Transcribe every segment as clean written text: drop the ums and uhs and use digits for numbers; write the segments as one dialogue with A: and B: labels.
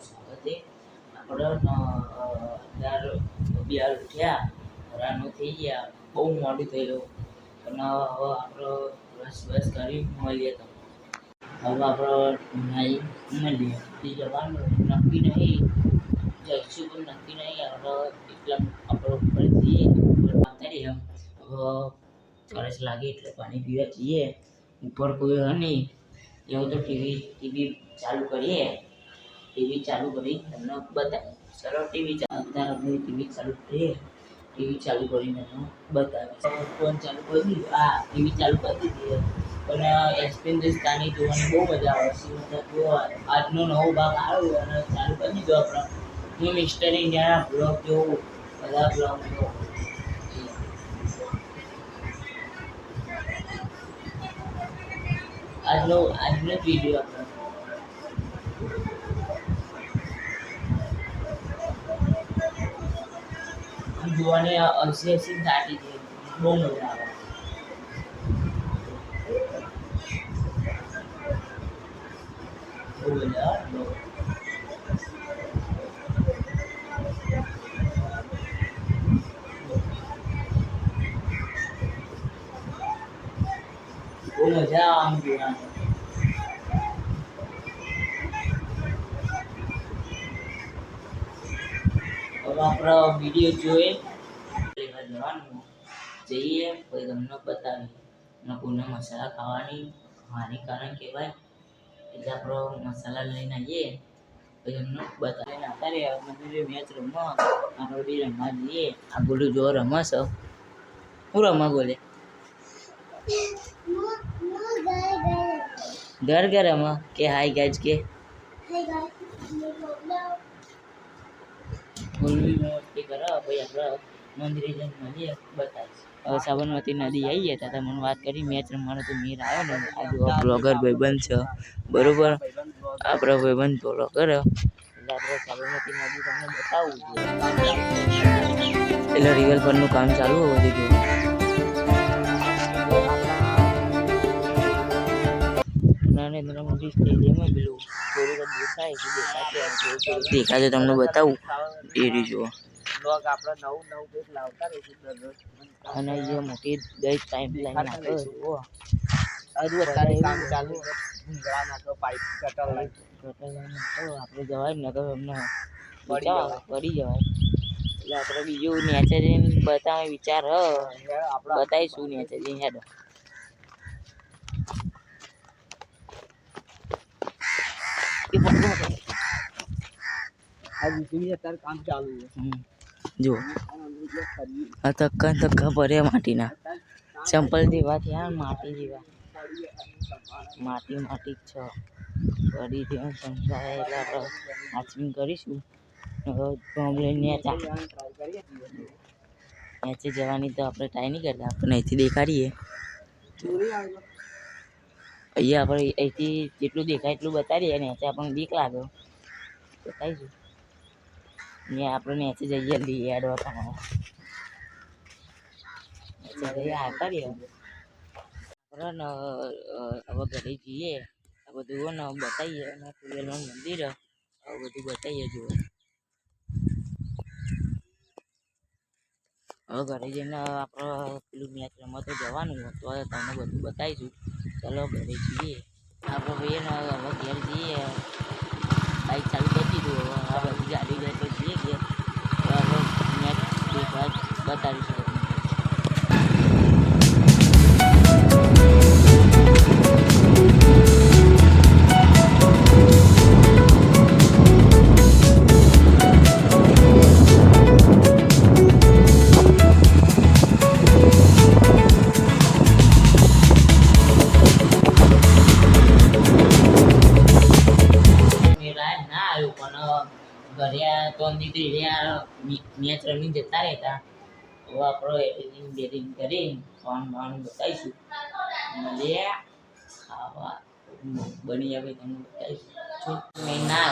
A: વખતે આપણે 11 ઉઠ્યા, રાતનું થઈ ગયા, બહુ મોડું થયેલું. અને હવે આપણે બસ કરી મળીએ. તો હવે આપણે મળીએ જવાનું નક્કી નહીં, જઈશું પણ નક્કી નહીં. આપણે એટલા આપણે ઉપર જઈએ, હવે તરસ લાગે એટલે પાણી પીવા જઈએ. ઉપર કોઈ હે નહીં એવું તો ટીવી ચાલુ કરીએ. ટીવી ચાલુ કરી તમને બતાવીએ. ચલો અત્યારે આપણે ટીવી ચાલુ કરીએ. ટીવી ચાલુ કરીને બતાવીએ. ફોન ચાલુ કરી દીધું, ટીવી ચાલુ કરી દીધી. પણ એક્સપેન્ડિસ્ટાની જોવાની બહુ મજા આવે છે. આજનો નવો ભાગ આવ્યો અને ચાલુ કરી દીધો આપણે. હું મિસ્ટર ઇન્ડિયાના બ્લોગ જોઉં, બધા બ્લોગ જોઉં. આજનો જ વિડીયો આપણે જોવાની હસી દાટી છે, બહુ મજા આવે. બહુ મજા આવે. બહુ મજા આમ જોવાની. હવે આપણો વિડીયો જોઈએ, જવાનું જઈએ પછી તમને બતાવીએ. કોઈને મસાલા ખાવાની હાનિકારક કહેવાય, એટલે આપણો મસાલા લઈને આવીએ પછી તમને બતાવીને આવતા રહે. મેચ રમવા આપણે બી રમવા જઈએ. આ બોલું જો રમશ, હું રમવા બોલે ઘર ઘર રમવા કે હાય ગાઈઝ કે બોલવી કરો. ભાઈ આપણે મંદિરે જઈને મળીએ, બતાવીશ. હવે સાબરમતી નદી આવીએ ત્યાં મને વાત કરી મેચ રમવાનો તો મેર આવ્યો ને. આ જો બ્લોગર ભાઈબંધ છે, બરોબર. આપણો ભાઈબંધ બ્લોગર એટલે આપણે સાબરમતી નદી તમને બતાવવું જોઈએ. એટલે રિવર પરનું કામ ચાલુ હોવું જોઈએ. નરેન્દ્ર મોદી સ્ટેડિયમ પેલું થોડુંક દેખાય દેખાય તો તમને બતાવું. ડેરી જુઓ અને અહીંયા મોટી દહીં પાઇપલાઇન નાખો. આપણે જવાય ને તો અમને પડી જવાય. એટલે આપણે બીજું નેચે જઈને બતાવે વિચાર બતાવીશું. નેચે જઈને હેડો કામ ચાલુ જો આ ધક્કા ભર્યા માટીના ચંપલ જેવા થયા. માટી જેવા માટી જ છે. પડી ત્યાં સમજાય એટલે આપણે આચમીન કરીશું. નેચે જવાની તો આપણે ટ્રાય નહીં કરતા, આપણે અહીંથી દેખાડીએ. અહીંયા આપણે અહીંથી જેટલું દેખાય એટલું બતાવીએ. નેચે આપણને બીક લાગે બતાવીશું. ને આપણે નેચે જઈએ લઈએ એડવા આવતા રહીએ. આપણે હવે ઘરે જઈએ. આ બધું ને બતાવીએ. અને ફૂલેલનું મંદિર આવું બધું બતાવીએ. જુઓ હવે ઘરે જઈને આપણે પેલું મેચ રમવા તો જવાનું તો તમને બધું બતાવીશું. ચાલો ઘરે જઈએ. આપણે ભાઈએ ને હવે ઘેર જઈએ. બાઈક ચાલુ કરી દીધું. હવે આ બધી ગાડી જાય તો જઈએ ઘેર. હવે મેચ બતાવીશું. ઘરે તો મેચ રમી જતા રહેતા. હવે આપણે એડિટિંગ બેડિંગ કરીને ખાવાનું બતાવીશું. મળીએ ખાવા બની આવે તમને બતાવીશું. મેં ના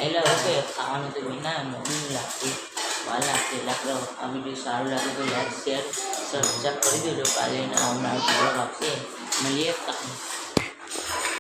A: એટલે ખાવાનું તો મેં ના નવું લાગતું વાર લાગશે. એટલે આપણે આ વિડીયો સારું લાગે તો લાઈક શેર સબસ્ક્રાઈબ કરી દેજો. કાલે આવનાર વિડીયો આપશે. મળીએ.